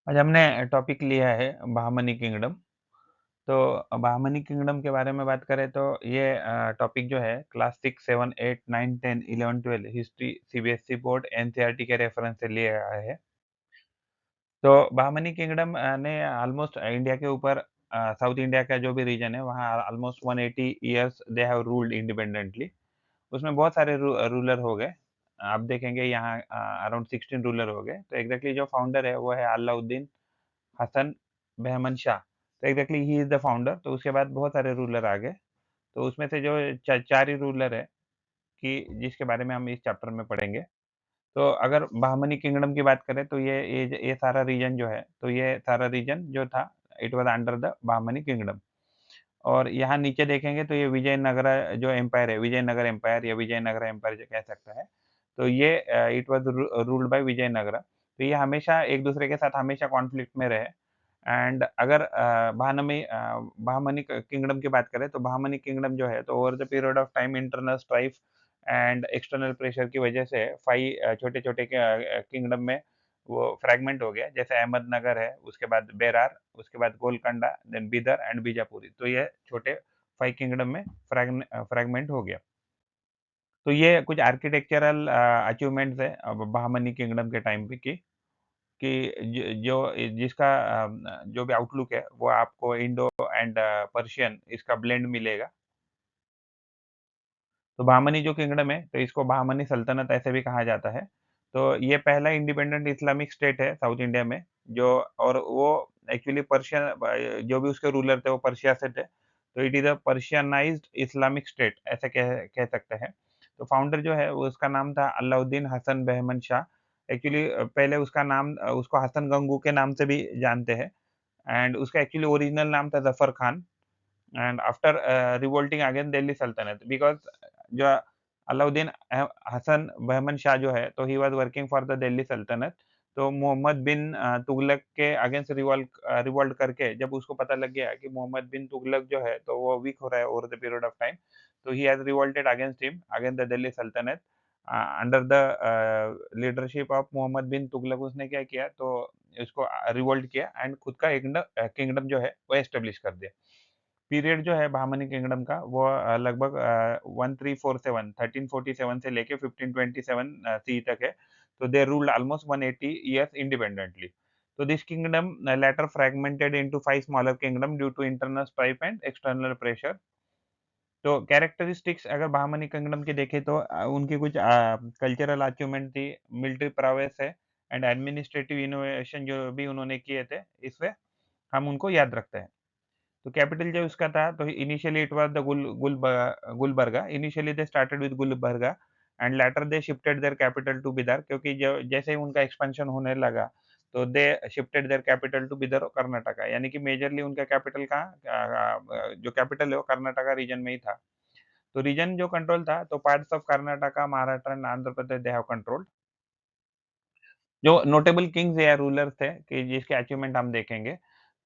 आज हमने टॉपिक लिया है बहामनी किंगडम। तो बहामनी किंगडम के बारे में बात करें तो ये टॉपिक जो है class 6, 7, 8, 9, 10, 11, 12 history CBSE board NCERT के रेफरेंस से लिया गया है। तो बहामनी किंगडम ने ऑलमोस्ट इंडिया के ऊपर साउथ इंडिया का जो भी रीजन है वहाँ almost 180 years they have ruled independently. उसमें बहुत सारे रूलर हो गए। आप देखेंगे यहाँ अराउंड 16 रूलर हो गए। तो एग्जैक्टली जो फाउंडर है वो है अलाउद्दीन हसन बेहमन शाह। तो exactly he is the founder. तो उसके बाद बहुत सारे रूलर आ गए। तो उसमें से जो 4 ही रूलर है कि जिसके बारे में हम इस चैप्टर में पढ़ेंगे। तो अगर बहमनी किंगडम की बात करें तो ये सारा रीजन जो है, तो ये सारा रीजन जो था it was under the Bahmani kingdom. और यहाँ नीचे देखेंगे तो ये विजयनगरा जो एम्पायर है, विजयनगर एम्पायर या विजयनगरा एम्पायर जो कह सकते हैं। तो ये it was ruled by Vijayanagara. तो ये हमेशा एक-दूसरे के साथ हमेशा कॉन्फ्लिक्ट में रहे। एंड अगर बहामनी किंगडम की बात करें तो बहामनी किंगडम जो है तो over the period of time internal strife and external pressure की वजह से 5 छोटे-छोटे किंगडम में वो फ्रैगमेंट हो गया। जैसे अहमदनगर है, उसके बाद बेरार, उसके बाद गोलकोंडा, देन बीदर एंड बीजापुरी। तो ये छोटे 5 किंगडम में फ्रैगमेंट हो गया। तो ये कुछ आर्किटेक्चरल अचीवमेंट्स है अब बहामनी किंगडम के टाइम पे कि जिसका जो भी आउटलुक है वो आपको इंडो एंड पर्शियन इसका ब्लेंड मिलेगा। तो बहामनी जो किंगडम है, तो इसको बहामनी सल्तनत ऐसे भी कहा जाता है। तो ये पहला इंडिपेंडेंट इस्लामिक स्टेट है साउथ इंडिया में, जो और वो एक्चुअली जो भी उसके रूलर थे वो पर्शिया से थे। तो it is a Persianised Islamic state ऐसे कह सकते हैं। तो फाउंडर जो है वो उसका नाम था अलाउद्दीन हसन बहमन शाह। एक्चुअली पहले उसका नाम उसको हसन गंगू के नाम से भी जानते हैं। एंड उसका एक्चुअली ओरिजिनल नाम था Zafar Khan. And after revolting against Delhi सल्तनत बिकॉज़ जो अलाउद्दीन हसन बहमन शाह जो है, तो he was working for the Delhi सल्तनत। तो मोहम्मद बिन तुगलक के अगेंस्ट रिवोल्ट करके जब उसको पता लग गया कि मोहम्मद बिन तुगलक जो है, तो वो वीक हो रहा है over the period of time, तो he has revolted against him, against the Delhi सल्तनत under the leadership of Mohammad bin Tughlaq. उसने क्या किया, तो इसको रिवोल्ट किया एंड खुद का किंगडम जो है, वो एस्टेब्लिश कर दिया। पीरियड जो है बहामनी किंगडम का वो लगभग 1347 1347 से लेके 1527 सी तक है। तो they ruled almost 180 years independently. तो this kingdom later fragmented into 5 smaller kingdom due to internal strife and external pressure। तो कैरेक्टरिस्टिक्स अगर बहामनी किंगडम की देखें तो उनकी कुछ कल्चरल अचीवमेंट थी, मिलिट्री prowess है एंड एडमिनिस्ट्रेटिव इनोवेशन जो भी उन्होंने किए थे, इससे हम उनको याद रखते हैं। तो कैपिटल जो उसका था, तो initially it was the Gulbarga. Initially they started with Gulbarga and later they shifted their capital to Bidar, क्योंकि जो जैसे ही उनका एक्सपेंशन होने लगा, तो they shifted their capital to Bidar, Karnataka. यानी कि मेजरली उनका कैपिटल कहाँ जो कैपिटल है वो कर्नाटका रीजन में ही था। तो रीजन जो कंट्रोल था, तो parts of Karnataka, Maharashtra and Andhra Pradesh they have controlled. जो नोटेबल किंग्स या रूलर्स थे कि जिसके अचीवमेंट हम देखेंगे,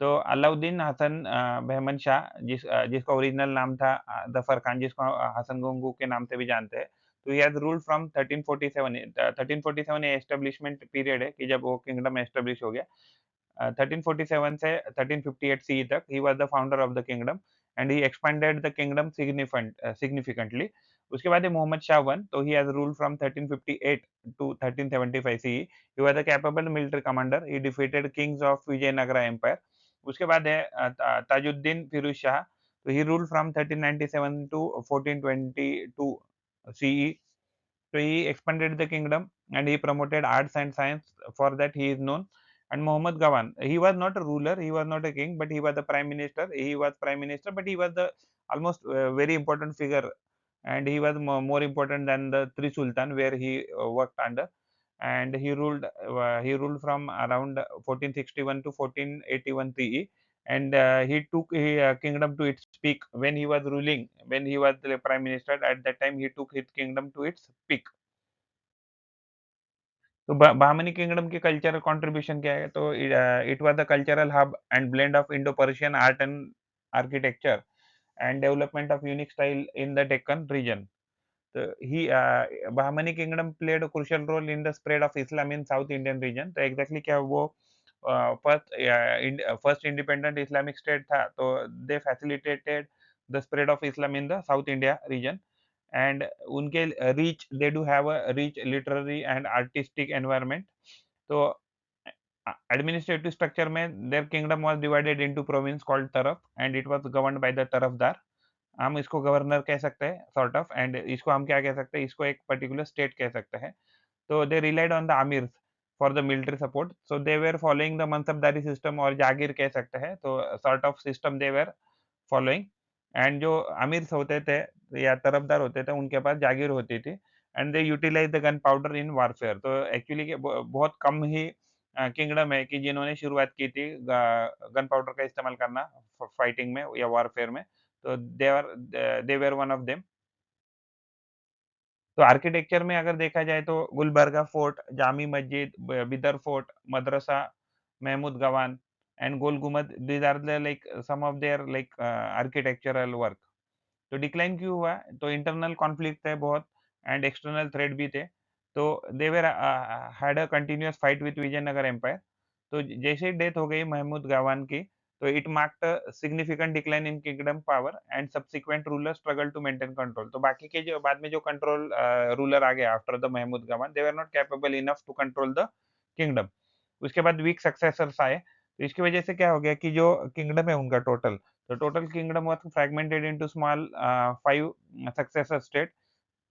तो अलाउद्दीन हसन बहमन शाह जिसका ओरिजिनल नाम था ज़फ़र खान, जिसको हसन गंगू के नाम से भी जानते हैं। तो ही हैज़ रूल्ड फ्रॉम 1347। 1347 ये एस्टेब्लिशमेंट पीरियड है कि जब वो किंगडम एस्टेब्लिश हो गया। 1347 से 1358 सीई तक he was the founder of the kingdom and he expanded the kingdom significantly. उसके बाद ये मोहम्मद शाह वन, तो he has ruled from 1358 to 1375 CE. He was a capable military commander. He defeated kings of Vijayanagara empire. उसके बाद है ताजुद्दीन फिरोज शाह। तो he ruled from 1397 to 1422 CE. So he expanded the kingdom and he promoted arts and science. For that he is known. And Muhammad Gawan, he was not a ruler, he was not a king, but he was the prime minister. He was prime minister, but he was the almost very important figure, and he was more important than the Tri Sultan where he worked under. And he ruled from around 1461 to 1481 CE. And he took his kingdom to its peak when he was ruling, when he was the prime minister. At that time, he took his kingdom to its peak. तो Bahmani kingdom की cultural contribution क्या है? तो it was the cultural hub and blend of Indo Persian art and architecture and development of unique style in the Deccan region. तो Bahmani kingdom played a crucial role in the spread of Islam in south Indian region. तो exactly क्या वो first independent Islamic state था, तो they facilitated the spread of Islam in the south India region, and उनके reach, they do have a rich literary and artistic environment. तो administrative structure में their kingdom was divided into province called तरफ, and it was governed by the तरफदार। हम इसको governor कह सकते हैं सॉर्ट ऑफ, एंड इसको हम क्या कह सकते हैं, इसको एक पर्टिकुलर स्टेट कह सकते हैं। तो दे रिलाइड ऑन द आमिर्स for the military support, so they were following the मनसबदारी सिस्टम, और जागीर कह सकते हैं, तो sort of system they were following. And जो अमीर्स होते थे या तरफदार होते थे, उनके पास जागीर होती थी, and they utilise the gunpowder in warfare. तो एक्चुअली बहुत कम ही किंगडम है कि जिन्होंने शुरुआत की थी गन पाउडर का इस्तेमाल करना फाइटिंग में या वारफेयर में। तो they were one of them. तो आर्किटेक्चर में अगर देखा जाए तो Gulbarga fort, Jami Masjid, Bidar fort, Madrasa, Mahmud Gawan and Gol Gumbaz, these are the like some of their like architectural work. तो डिक्लाइन क्यों हुआ? तो इंटरनल कॉन्फ्लिक्ट थे बहुत, एंड एक्सटर्नल थ्रेट भी थे। तो they were had a continuous fight with Vijayanagara empire. तो जैसे ही डेथ हो गई महमूद गावान की, तो it marked a significant decline in kingdom power, and subsequent ruler struggle to maintain control. तो बाकी के जो बाद में जो कंट्रोल रूलर आ गए after the Mahmud Gawan, they were not capable enough to control the kingdom. उसके बाद वीक सक्सेसर्स आए, तो इसकी वजह से क्या हो गया कि जो किंगडम है उनका total, the total kingdom was fragmented into small five successor states,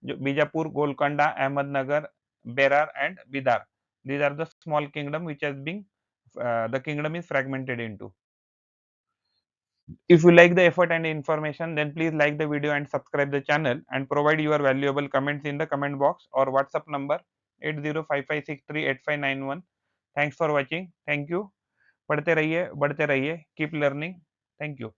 जो Bijapur, Golconda, Ahmednagar, Berar and Bidar. These are the small kingdom which has been the kingdom is fragmented into. If you like the effort and information, then please like the video and subscribe the channel, and provide your valuable comments in the comment box or WhatsApp number 8055638591। Thanks for watching. Thank you. पढ़ते रहिए, बढ़ते रहिए, keep learning. Thank you.